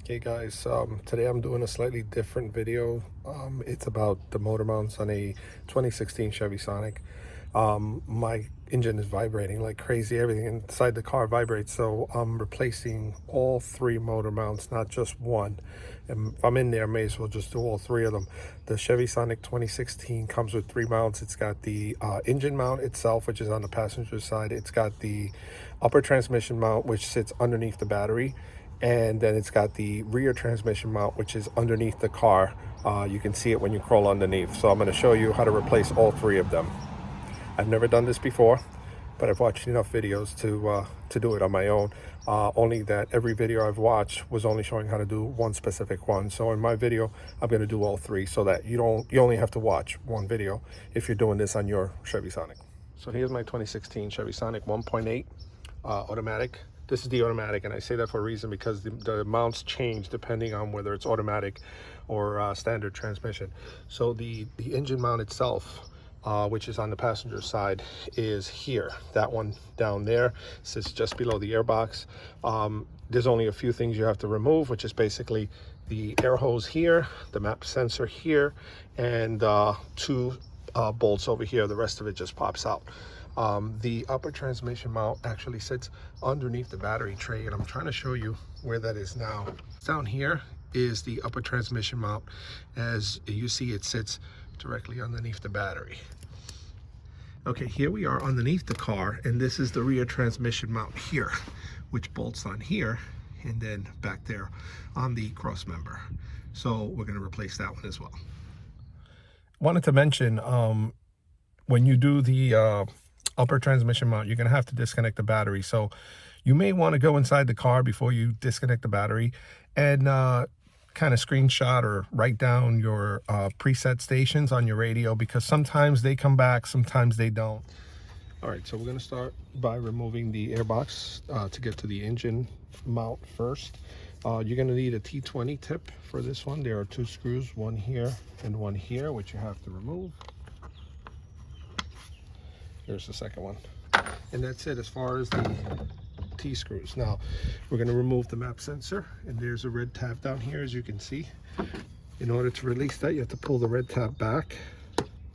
Hey guys, today I'm doing a slightly different video. It's about the motor mounts on a 2016 Chevy Sonic. My engine is vibrating like crazy. Everything inside the car vibrates, so I'm replacing all three motor mounts, not just one. And if I'm in there, I may as well just do all three of them. The Chevy Sonic 2016 comes with three mounts. It's got the engine mount itself, which is on the passenger side. It's got the upper transmission mount, which sits underneath the battery, and then it's got the rear transmission mount, which is underneath the car. You can see it when you crawl underneath. So I'm going to show you how to replace all three of them. I've never done this before, but I've watched enough videos to do it on my own. Only that every video I've watched was only showing how to do one specific one. So in my video, I'm going to do all three, so that you only have to watch one video if you're doing this on your Chevy Sonic. So here's my 2016 Chevy Sonic 1.8 automatic. This is the automatic, and I say that for a reason because the mounts change depending on whether it's automatic or standard transmission. So the engine mount itself, which is on the passenger side, is here. That one down there sits just below the airbox. There's only a few things you have to remove, which is basically the air hose here, the map sensor here, and two bolts over here. The rest of it just pops out. The upper transmission mount actually sits underneath the battery tray, and I'm trying to show you where that is now. Down here is the upper transmission mount. As you see, it sits directly underneath the battery. Okay, here we are underneath the car, and this is the rear transmission mount here, which bolts on here and then back there on the cross member. So we're going to replace that one as well. Wanted to mention, when you do the upper transmission mount, you're going to have to disconnect the battery. So you may want to go inside the car before you disconnect the battery and kind of screenshot or write down your preset stations on your radio, because sometimes they come back, sometimes they don't. All right, so we're going to start by removing the airbox to get to the engine mount first. You're going to need a T20 tip for this one. There are two screws, one here and one here, which you have to remove. Here's the second one. And that's it as far as the T-screws. Now, we're going to remove the map sensor, and there's a red tab down here, as you can see. In order to release that, you have to pull the red tab back,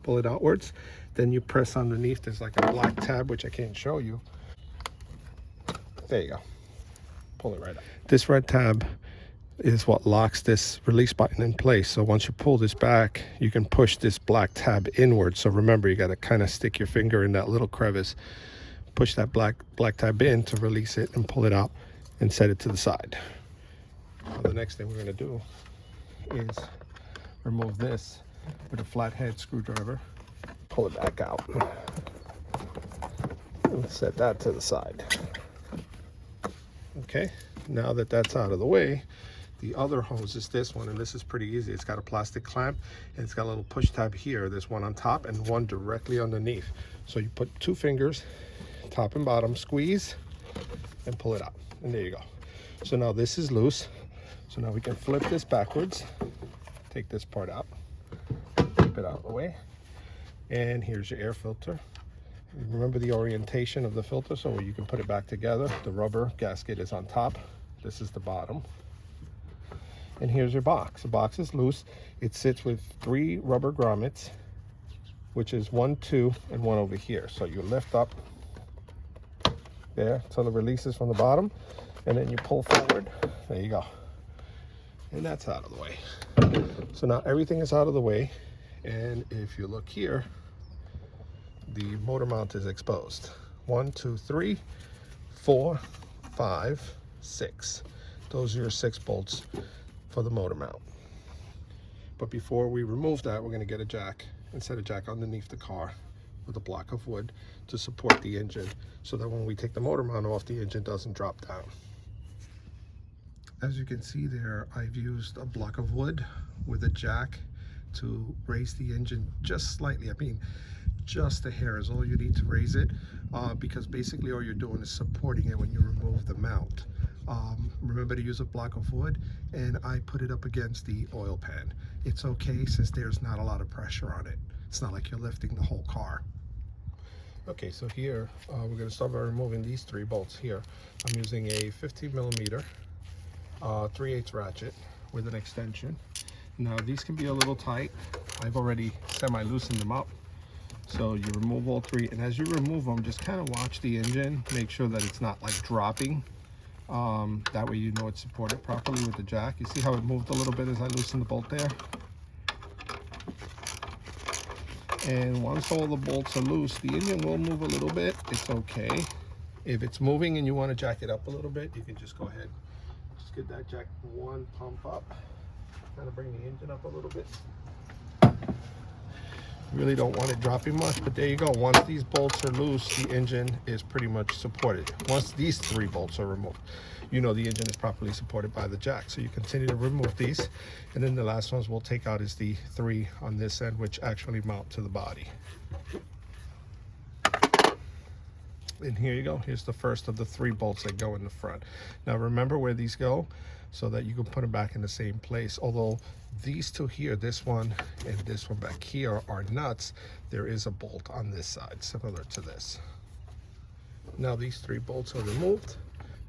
pull it outwards. Then you press underneath. There's like a black tab, which I can't show you. There you go. Pull it right out. This red tab is what locks this release button in place. So once you pull this back, you can push this black tab inward. So remember, you got to kind of stick your finger in that little crevice, push that black tab in to release it, and pull it out and set it to the side. Now, the next thing we're going to do is remove this with a flathead screwdriver. Pull it back out and set that to the side. Okay, now that that's out of the way, the other hose is this one, and this is pretty easy. It's got a plastic clamp, and it's got a little push tab here. There's one on top and one directly underneath. So you put two fingers, top and bottom, squeeze, and pull it out. And there you go. So now this is loose. So now we can flip this backwards, take this part out, keep it out of the way. And here's your air filter. Remember the orientation of the filter, so you can put it back together. The rubber gasket is on top. This is the bottom. And here's your box. The box is loose. It sits with three rubber grommets, which is 1, 2, and 1 over here. So you lift up there until it releases from the bottom, and then you pull forward. There you go. And that's out of the way. So now everything is out of the way. And if you look here, the motor mount is exposed. 1, 2, 3, 4, 5, 6. Those are your 6 bolts for the motor mount. But before we remove that, we're going to get a jack and set a jack underneath the car with a block of wood to support the engine, so that when we take the motor mount off, the engine doesn't drop down. As you can see there, I've used a block of wood with a jack to raise the engine just slightly. I mean, just a hair is all you need to raise it, because basically all you're doing is supporting it when you remove the mount. Remember to use a block of wood, and I put it up against the oil pan. It's okay since there's not a lot of pressure on it. It's not like you're lifting the whole car. Okay, so here we're going to start by removing these 3 bolts here. I'm using a 15 millimeter 3/8 ratchet with an extension. Now these can be a little tight. I've already semi-loosened them up. So you remove all three, and as you remove them, just kind of watch the engine, make sure that it's not like dropping. That way you know it's supported properly with the jack. You see how it moved a little bit as I loosened the bolt there? And once all the bolts are loose, the engine will move a little bit. It's okay. If it's moving and you want to jack it up a little bit, you can just go ahead. Just get that jack one pump up. Kind of bring the engine up a little bit. Really don't want it dropping much, but there you go. Once these bolts are loose, the engine is pretty much supported. Once these 3 bolts are removed, you know the engine is properly supported by the jack. So you continue to remove these, and then the last ones we'll take out is the 3 on this end, which actually mount to the body. And here you go. Here's the first of the 3 bolts that go in the front. Now remember where these go so that you can put them back in the same place. Although these 2 here, this one and this one back here, are nuts, there is a bolt on this side similar to this. Now these 3 bolts are removed.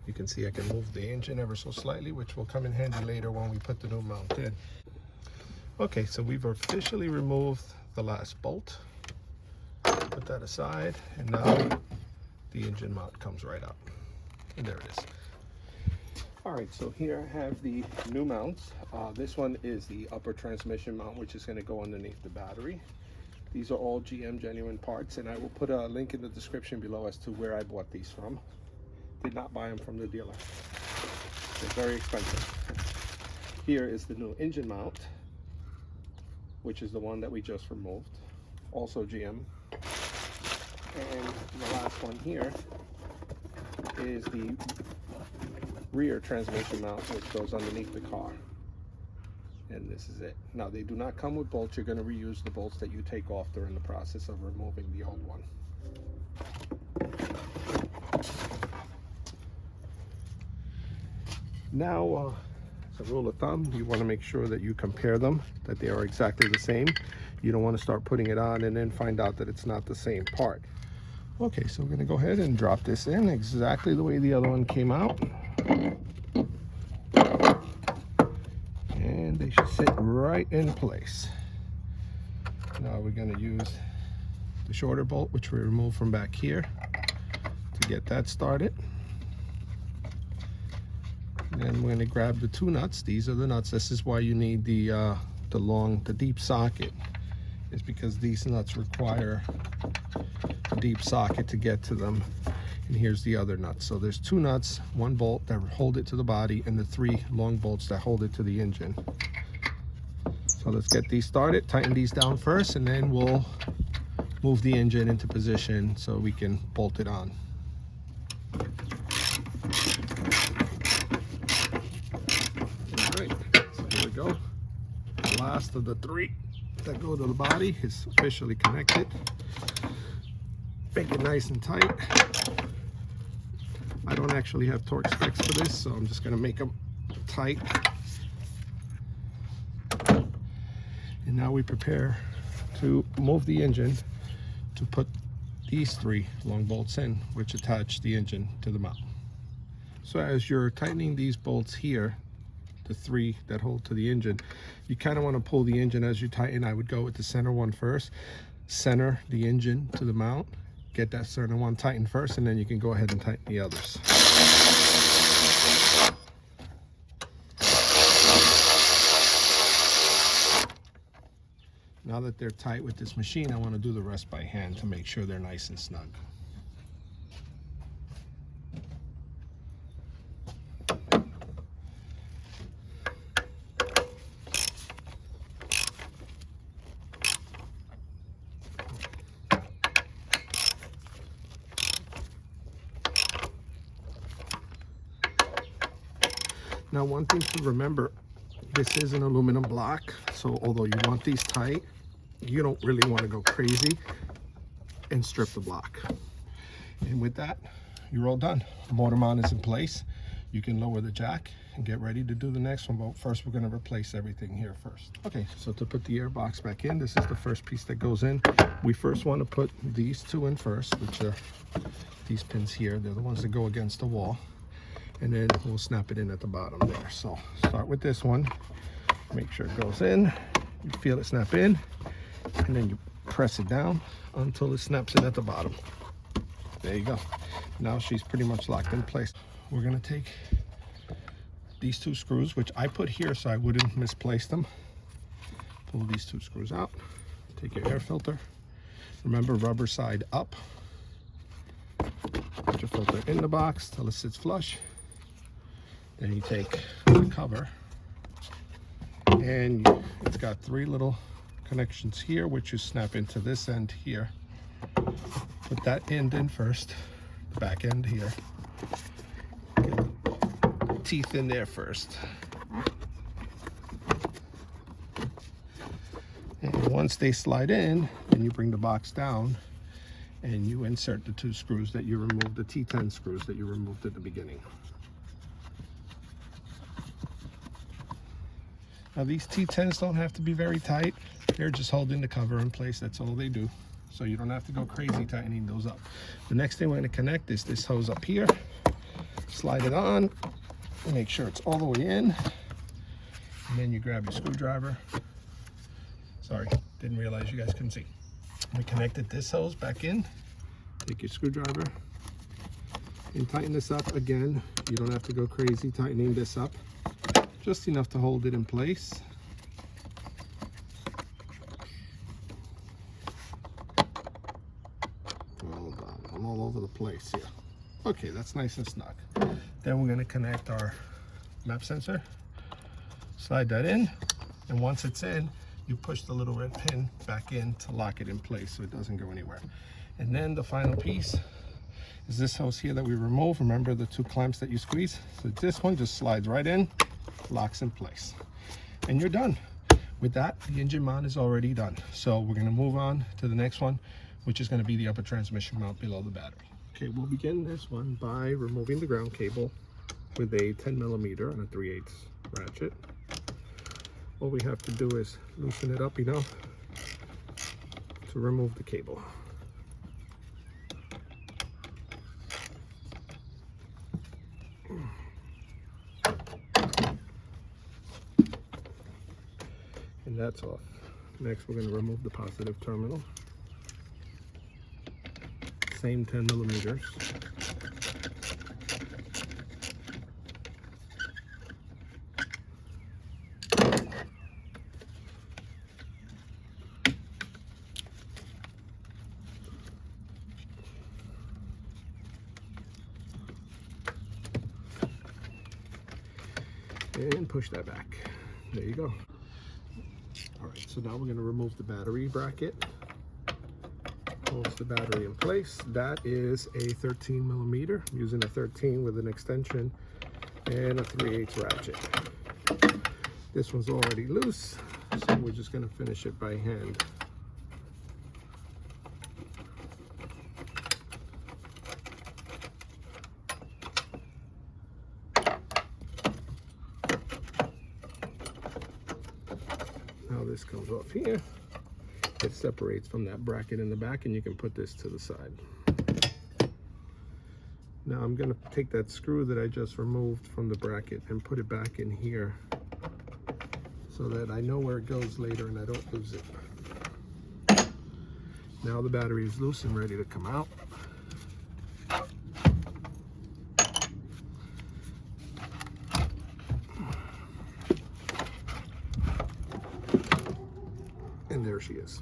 You can see I can move the engine ever so slightly, which will come in handy later when we put the new mount in. Okay, so we've officially removed the last bolt. Put that aside, and now the engine mount comes right up, and there it is. All right, so here I have the new mounts. This one is the upper transmission mount, which is going to go underneath the battery. These are all GM genuine parts, and I will put a link in the description below as to where I bought these from. Did not buy them from the dealer. They're very expensive. Here is the new engine mount, which is the one that we just removed, also GM. And the last one here is the rear transmission mount, which goes underneath the car. And this is it. Now they do not come with bolts. You're going to reuse the bolts that you take off during the process of removing the old one. Now, as a rule of thumb, you want to make sure that you compare them, that they are exactly the same. You don't want to start putting it on and then find out that it's not the same part. Okay, so we're going to go ahead and drop this in exactly the way the other one came out. And they should sit right in place. Now we're going to use the shorter bolt, which we removed from back here, to get that started. And then we're going to grab the 2 nuts. These are the nuts. This is why you need the deep socket, is because these nuts require a deep socket to get to them. And here's the other nuts. So there's 2 nuts, 1 bolt that hold it to the body, and the 3 long bolts that hold it to the engine. So let's get these started. Tighten these down first, and then we'll move the engine into position so we can bolt it on. All right, so here we go. The last of the 3 that go to the body is officially connected. Make it nice and tight. I don't actually have torque specs for this, so I'm just going to make them tight. And now we prepare to move the engine to put these 3 long bolts in, which attach the engine to the mount. So as you're tightening these bolts here, the 3 that hold to the engine, you kind of want to pull the engine as you tighten. I would go with the center one first, center the engine to the mount, get that center one tightened first, and then you can go ahead and tighten the others. Now that they're tight with this machine, I want to do the rest by hand to make sure they're nice and snug. Now, one thing to remember, this is an aluminum block, so although you want these tight, you don't really want to go crazy and strip the block. And with that, you're all done. The motor mount is in place. You can lower the jack and get ready to do the next one, but first we're going to replace everything here first. Okay, so to put the air box back in, this is the first piece that goes in. We first want to put these 2 in first, which are these pins here. They're the ones that go against the wall. and then we'll snap it in at the bottom there. So start with this one, make sure it goes in, you feel it snap in, and then you press it down until it snaps in at the bottom. There you go. Now she's pretty much locked in place. We're gonna take these 2 screws, which I put here so I wouldn't misplace them. Pull these 2 screws out, take your air filter, remember rubber side up, put your filter in the box till it sits flush. Then you take the cover, and it's got 3 little connections here, which you snap into this end here. Put that end in first, the back end here. Get the teeth in there first. And once they slide in, then you bring the box down and you insert the 2 screws that you removed, the T10 screws that you removed at the beginning. Now these T10s don't have to be very tight. They're just holding the cover in place. That's all they do. So you don't have to go crazy tightening those up. The next thing we're going to connect is this hose up here. Slide it on. Make sure it's all the way in. And then you grab your screwdriver. Sorry, didn't realize you guys couldn't see. We connected this hose back in. Take your screwdriver and tighten this up again. You don't have to go crazy tightening this up. Just enough to hold it in place. Hold on, I'm all over the place here. Okay, that's nice and snug. Then we're going to connect our map sensor. Slide that in, and once it's in, you push the little red pin back in to lock it in place so it doesn't go anywhere. And then the final piece is this hose here that we remove. Remember the 2 clamps that you squeeze? So this one just slides right in, locks in place, and you're done. With that, the engine mount is already done. So we're going to move on to the next one, which is going to be the upper transmission mount below the battery. Okay, we'll begin this one by removing the ground cable with a 10mm and a 3/8 ratchet. All we have to do is loosen it up enough to remove the cable. And that's off. Next, we're going to remove the positive terminal. Same 10mm. And push that back. There you go. All right, so now we're going to remove the battery bracket. Holds the battery in place. That is a 13mm. I'm using a 13 with an extension and a 3/8 ratchet. This one's already loose, so we're just going to finish it by hand. Now this comes off here. It separates from that bracket in the back, and you can put this to the side. Now I'm going to take that screw that I just removed from the bracket and put it back in here so that I know where it goes later and I don't lose it. Now the battery is loose and ready to come out. And there she is.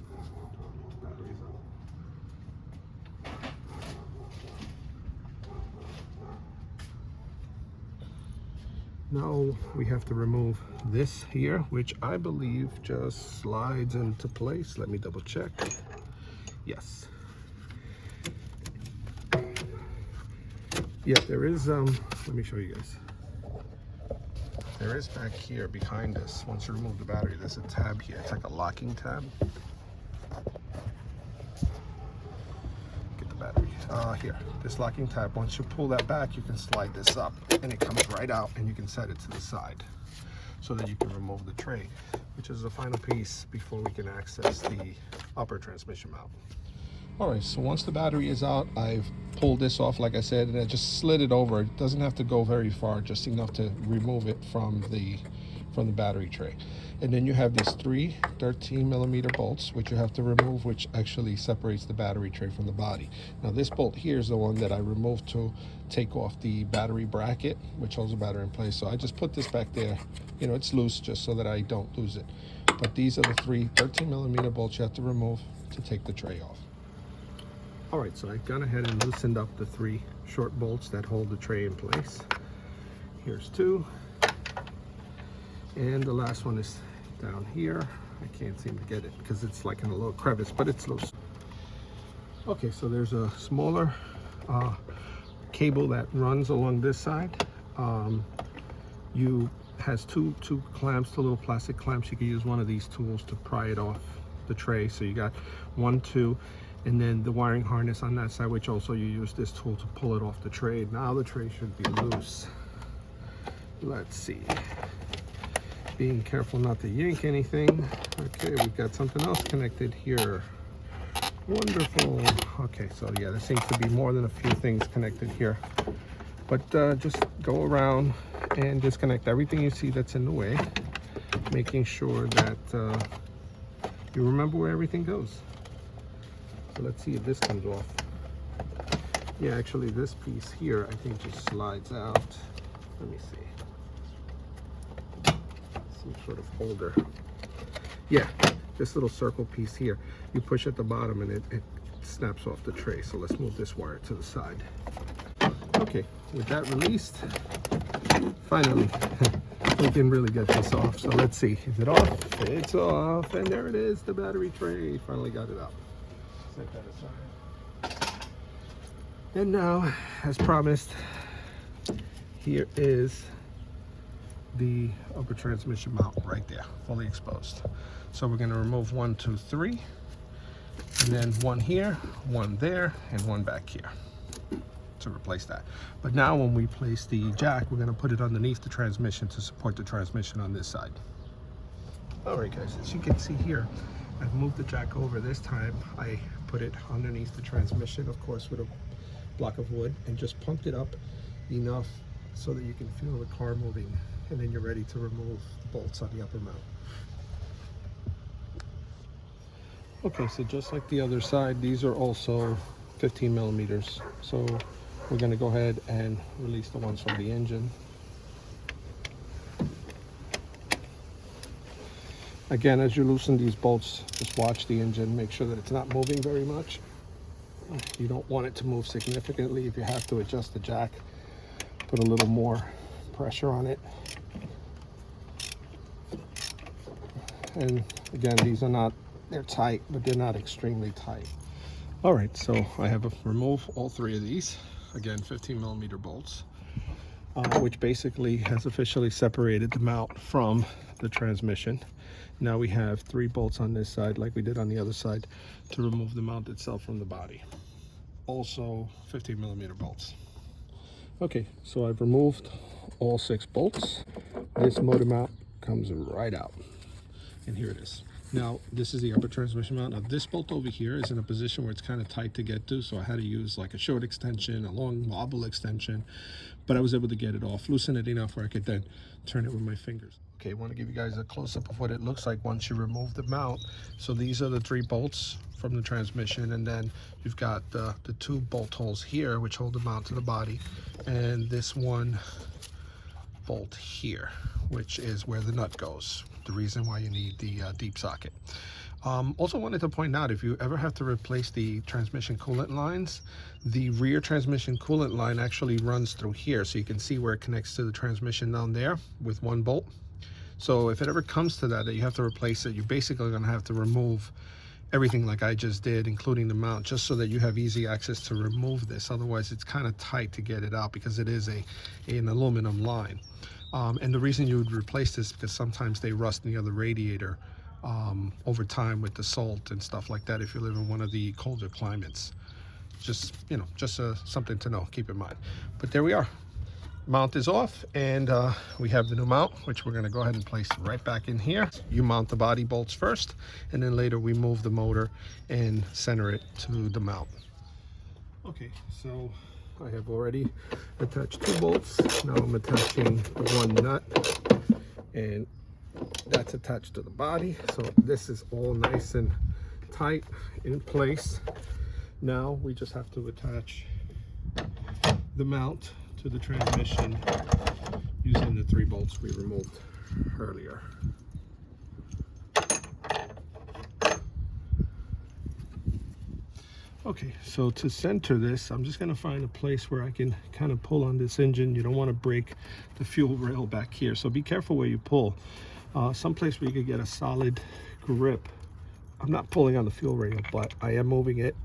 Battery's out. Now we have to remove this here, which I believe just slides into place. Let me double check. Yes. Yeah, there is, let me show you guys. There is back here behind us, once you remove the battery, there's a tab here. It's like a locking tab. Get the battery. Here, this locking tab, once you pull that back, you can slide this up and it comes right out, and you can set it to the side so that you can remove the tray, which is the final piece before we can access the upper transmission mount. All right, so once the battery is out, I've pulled this off, like I said, and I just slid it over. It doesn't have to go very far, just enough to remove it from the battery tray. And then you have these three 13mm bolts, which you have to remove, which actually separates the battery tray from the body. Now this bolt here is the one that I removed to take off the battery bracket, which holds the battery in place. So I just put this back there. You know, it's loose just so that I don't lose it. But these are the three 13mm bolts you have to remove to take the tray off. All right, so I've gone ahead and loosened up the three short bolts that hold the tray in place. Here's two. And the last one is down here. I can't seem to get it because it's like in a little crevice, but it's loose. Okay, so there's a smaller cable that runs along this side. Has two clamps, two little plastic clamps. You can use one of these tools to pry it off the tray. So you got 1, 2, and then the wiring harness on that side, which also you use this tool to pull it off the tray. Now the tray should be loose. Let's see. Being careful not to yank anything. Okay, we've got something else connected here. Wonderful. Okay, so yeah, there seems to be more than a few things connected here. But just go around and disconnect everything you see that's in the way, making sure that you remember where everything goes. So let's see if this comes off. Yeah, actually this piece here I think just slides out. Let me see. Some sort of holder. Yeah, this little circle piece here, you push at the bottom and it snaps off the tray. So let's move this wire to the side. Okay, with that released, finally we can really get this off. So let's see, is it off? It's off, and there it is, the battery tray. Finally got it out. Set that aside. And now, as promised, here is the upper transmission mount right there, fully exposed. So we're going to remove 1, 2, 3, and then one here, one there, and one back here to replace that. But now when we place the jack, we're going to put it underneath the transmission to support the transmission on this side. All right guys, as you can see here, I've moved the jack over. This time I put it underneath the transmission, of course with a block of wood, and just pumped it up enough so that you can feel the car moving, and then you're ready to remove the bolts on the upper mount. Okay, so just like the other side, these are also 15mm. So we're going to go ahead and release the ones from the engine. Again, as you loosen these bolts, just watch the engine, make sure that it's not moving very much. You don't want it to move significantly. If you have to adjust the jack, put a little more pressure on it. And again, these are not, they're tight, but they're not extremely tight. All right, so I have removed all three of these. Again, 15mm bolts, which basically has officially separated the mount from the transmission. Now we have 3 bolts on this side, like we did on the other side, to remove the mount itself from the body. Also 15mm bolts. Okay, so I've removed all 6 bolts. This motor mount comes right out, and here it is. Now, this is the upper transmission mount. Now, this bolt over here is in a position where it's kind of tight to get to, so I had to use like a short extension, a long wobble extension, but I was able to get it off, loosen it enough where I could then turn it with my fingers. Okay, I want to give you guys a close-up of what it looks like once you remove the mount. So these are the 3 bolts from the transmission, and then you've got the 2 bolt holes here, which hold the mount to the body, and this one bolt here, which is where the nut goes. The reason why you need the deep socket. Also wanted to point out, if you ever have to replace the transmission coolant lines, the rear transmission coolant line actually runs through here, so you can see where it connects to the transmission down there with 1 bolt. So if it ever comes to that you have to replace it, you're basically going to have to remove everything like I just did, including the mount, just so that you have easy access to remove this. Otherwise it's kind of tight to get it out because it is an aluminum line. And the reason you would replace this is because sometimes they rust near the radiator over time with the salt and stuff like that if you live in one of the colder climates. Just, you know, just something to know, keep in mind. But there we are. mount is off, and we have the new mount, which we're going to go ahead and place right back in here. You mount the body bolts first, and then later we move the motor and center it to the mount. Okay, so I have already attached 2 bolts. Now I'm attaching one nut, and that's attached to the body. So this is all nice and tight in place. Now we just have to attach the mount to the transmission using the 3 bolts we removed earlier. Okay, so to center this, I'm just going to find a place where I can kind of pull on this engine. You don't want to break the fuel rail back here, so be careful where you pull. Someplace where you could get a solid grip. I'm not pulling on the fuel rail, but I am moving it,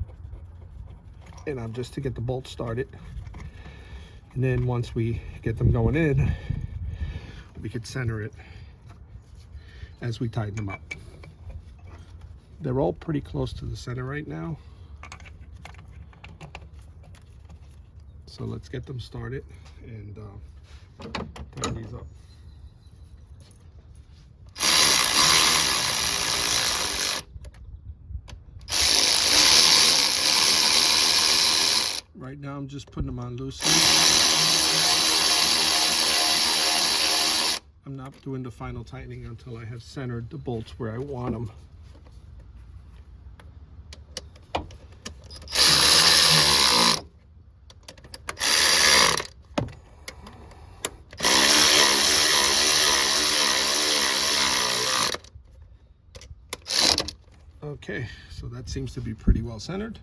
and I'm just to get the bolt started. And then once we get them going in, we could center it as we tighten them up. They're all pretty close to the center right now. So let's get them started and tighten these up. Right now I'm just putting them on loosely. I'm not doing the final tightening until I have centered the bolts where I want them. Okay, so that seems to be pretty well centered.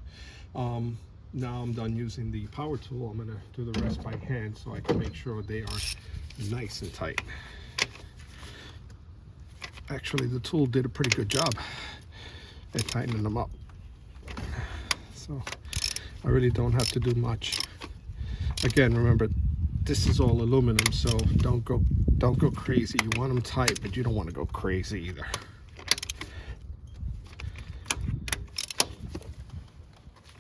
Now I'm done using the power tool. I'm gonna do the rest by hand so I can make sure they are nice and tight. Actually, the tool did a pretty good job at tightening them up. So I really don't have to do much. Again, remember, this is all aluminum, so don't go crazy. You want them tight, but you don't want to go crazy either.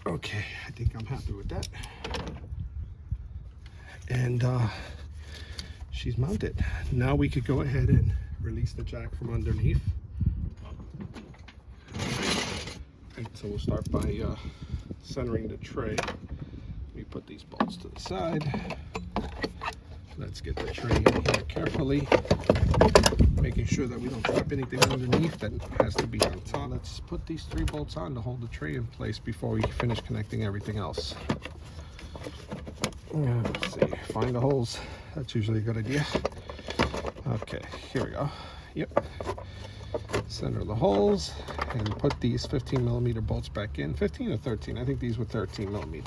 Okay, I think I'm happy with that. And she's mounted. Now we could go ahead and release the jack from underneath. And so we'll start by centering the tray. We put these bolts to the side. Let's get the tray in here carefully, making sure that we don't drop anything underneath that has to be on top. Let's put these 3 bolts on to hold the tray in place before we finish connecting everything else. Let's see, find the holes. That's usually a good idea. Okay, here we go. Yep. Center the holes and put these 15mm bolts back in. 15 or 13? I think these were 13mm.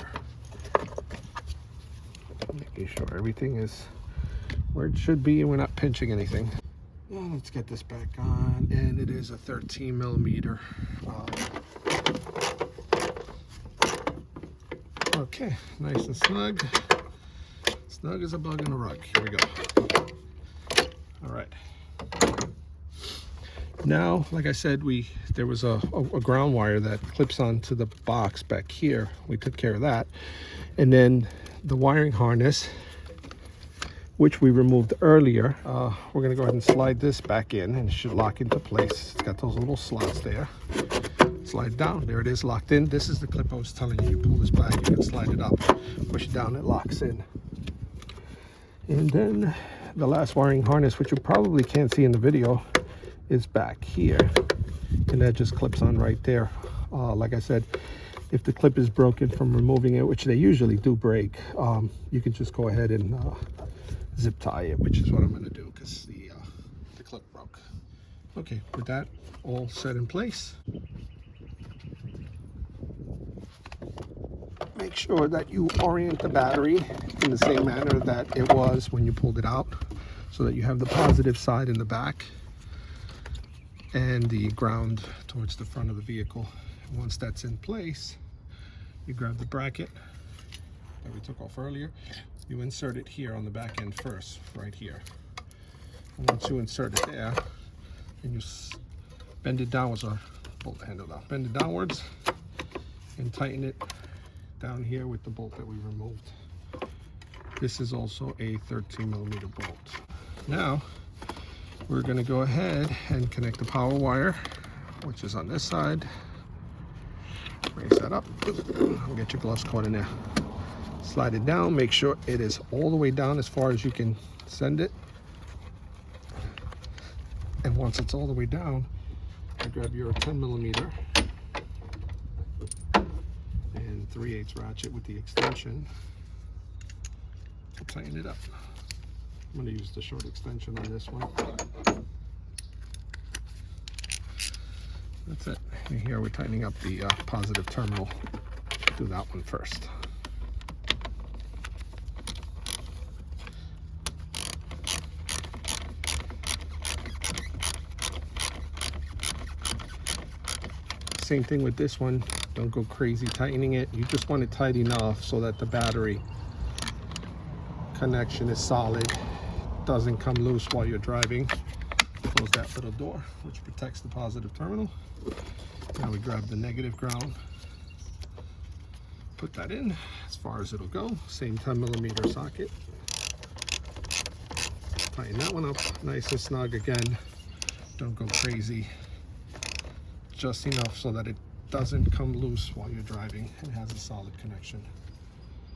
Making sure everything is where it should be and we're not pinching anything. Now let's get this back on, and it is a 13mm. Okay, nice and snug. Snug as a bug in a rug. Here we go. All right. Now, like I said, there was a ground wire that clips onto the box back here. We took care of that. And then the wiring harness, which we removed earlier, we're gonna go ahead and slide this back in, and it should lock into place. It's got those little slots there. Slide down, there it is, locked in. This is the clip I was telling you. You pull this back, you can slide it up, push it down, it locks in. And then the last wiring harness, which you probably can't see in the video, is back here, and that just clips on right there. Like I said, if the clip is broken from removing it, which they usually do break, you can just go ahead and zip tie it, which is what I'm going to do because the clip broke. Okay, with that all set in place, make sure that you orient the battery in the same manner that it was when you pulled it out, so that you have the positive side in the back and the ground towards the front of the vehicle. And once that's in place, you grab the bracket that we took off earlier. You insert it here on the back end first, right here. And once you insert it there, and you bend it downwards, or pull the handle down, bend it downwards, and tighten it down here with the bolt that we removed. This is also a 13mm bolt. Now we're going to go ahead and connect the power wire, which is on this side. Raise that up. Get your gloves caught in there. Slide it down. Make sure it is all the way down as far as you can send it. And once it's all the way down, I grab your 10mm and 3/8 ratchet with the extension to tighten it up. I'm going to use the short extension on this one. That's it. And here we're tightening up the positive terminal. Do that one first. Same thing with this one. Don't go crazy tightening it. You just want it tight enough so that the battery connection is solid, doesn't come loose while you're driving. Close that little door, which protects the positive terminal. Now we grab the negative ground, put that in as far as it'll go. Same 10mm socket. Tighten that one up nice and snug again. Don't go crazy. Just enough so that it doesn't come loose while you're driving and has a solid connection.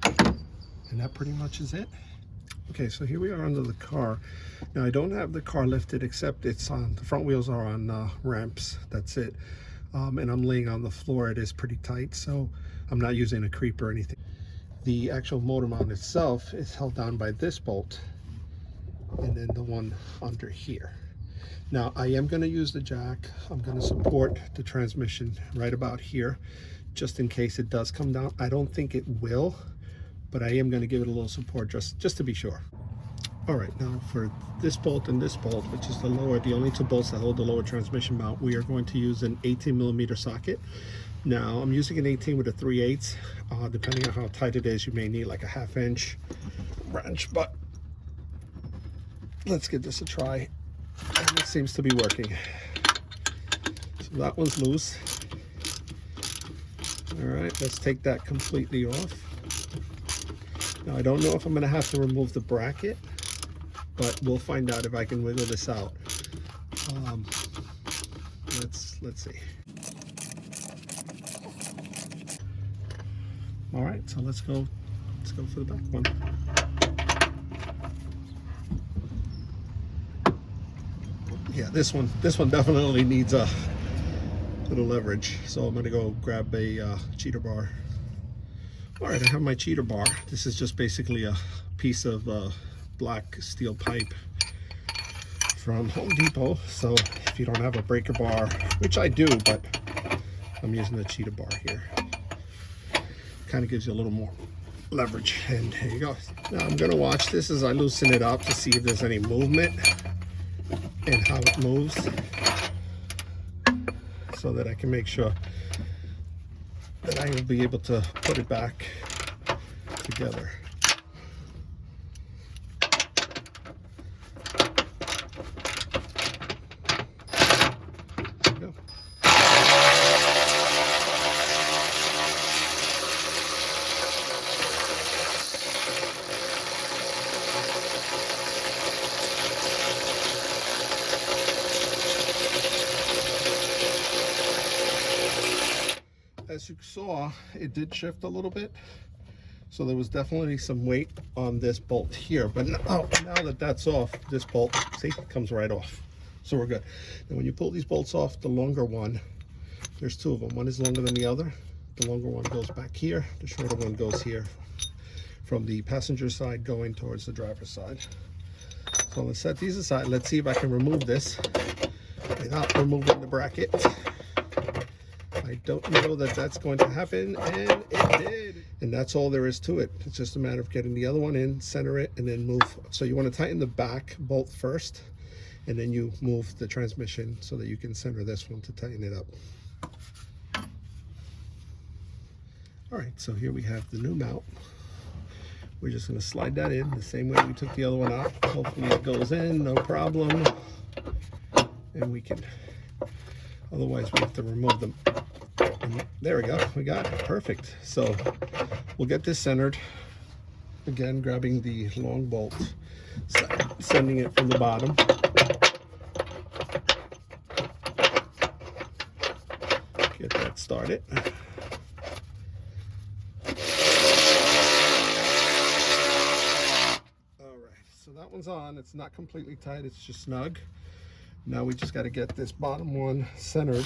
And that pretty much is it. Okay, so here we are under the car. Now I don't have the car lifted, except it's on, the front wheels are on ramps, that's it. And I'm laying on the floor. It is pretty tight, so I'm not using a creep or anything. The actual motor mount itself is held down by this bolt and then the one under here. Now I am going to use the jack. I'm going to support the transmission right about here, just in case it does come down. I don't think it will, but I am going to give it a little support just to be sure. All right, now for this bolt and this bolt, which is the only two bolts that hold the lower transmission mount, we are going to use an 18mm socket. Now I'm using an 18 with a 3/8. Depending on how tight it is, you may need like a 1/2 inch wrench, but let's give this a try. And it seems to be working. So that one's loose. All right, let's take that completely off. Now I don't know if I'm going to have to remove the bracket, but we'll find out if I can wiggle this out. Let's see. All right, so let's go for the back one. Yeah, this one definitely needs a little leverage. So I'm gonna go grab a cheater bar. All right, I have my cheater bar. This is just basically a piece of black steel pipe from Home Depot. So if you don't have a breaker bar, which I do, but I'm using the cheater bar here. Kind of gives you a little more leverage. And here you go. Now I'm gonna watch this as I loosen it up to see if there's any movement and how it moves, so that I can make sure that I will be able to put it back together. There we go. As you saw, it did shift a little bit, so there was definitely some weight on this bolt here, but now that that's off, this bolt, see, comes right off, so we're good. And when you pull these bolts off, the longer one, there's two of them, one is longer than the other. The longer one goes back here, the shorter one goes here, from the passenger side going towards the driver's side. So let's set these aside. Let's see if I can remove this without removing the bracket. I don't know that that's going to happen, and it did. And that's all there is to it. It's just a matter of getting the other one in, center it, and then move. So you want to tighten the back bolt first, and then you move the transmission so that you can center this one to tighten it up. All right, so here we have the new mount. We're just going to slide that in the same way we took the other one out. Hopefully it goes in, no problem. And we can, otherwise we have to remove them. And there we go, we got it, perfect. So we'll get this centered Again, grabbing the long bolt, sending it from the bottom. Get that started. So that one's on. It's not completely tight, it's just snug. Now we just got to get this bottom one centered.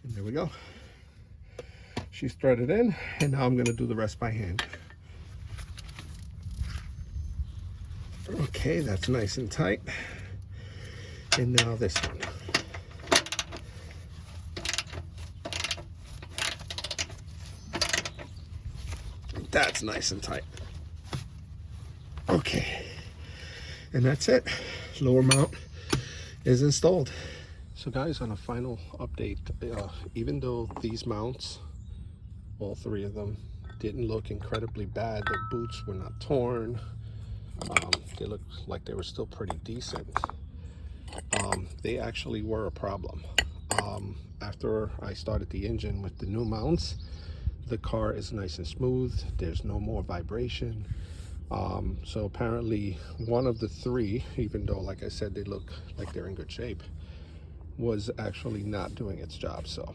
And there we go. She's threaded in, and now I'm going to do the rest by hand. Okay, that's nice and tight. And now this one. That's nice and tight. Okay, and that's it. Lower mount is installed. So guys, on a final update, even though these mounts, all three of them, didn't look incredibly bad, the boots were not torn, they looked like they were still pretty decent, they actually were a problem. After I started the engine with the new mounts, the car is nice and smooth. There's no more vibration. So apparently one of the three, even though like I said they look like they're in good shape, was actually not doing its job. So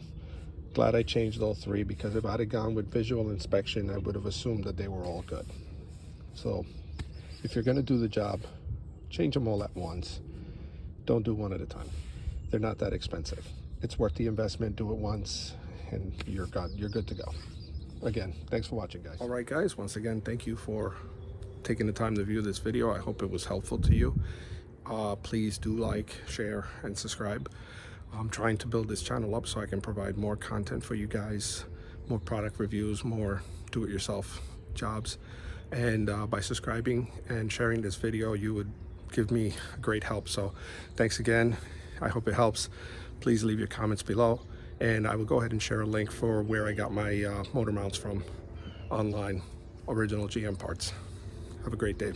glad I changed all three, because if I'd have gone with visual inspection, I would have assumed that they were all good. So if you're going to do the job, change them all at once. Don't do one at a time. They're not that expensive. It's worth the investment. Do it once and you're good to go. Again, thanks for watching, guys. All right, guys, once again, thank you for taking the time to view this video. I hope it was helpful to you. Please do like, share, and subscribe. I'm trying to build this channel up so I can provide more content for you guys, more product reviews, more do-it-yourself jobs. And by subscribing and sharing this video, you would give me great help. So thanks again. I hope it helps. Please leave your comments below, and I will go ahead and share a link for where I got my motor mounts from online, original GM parts. Have a great day.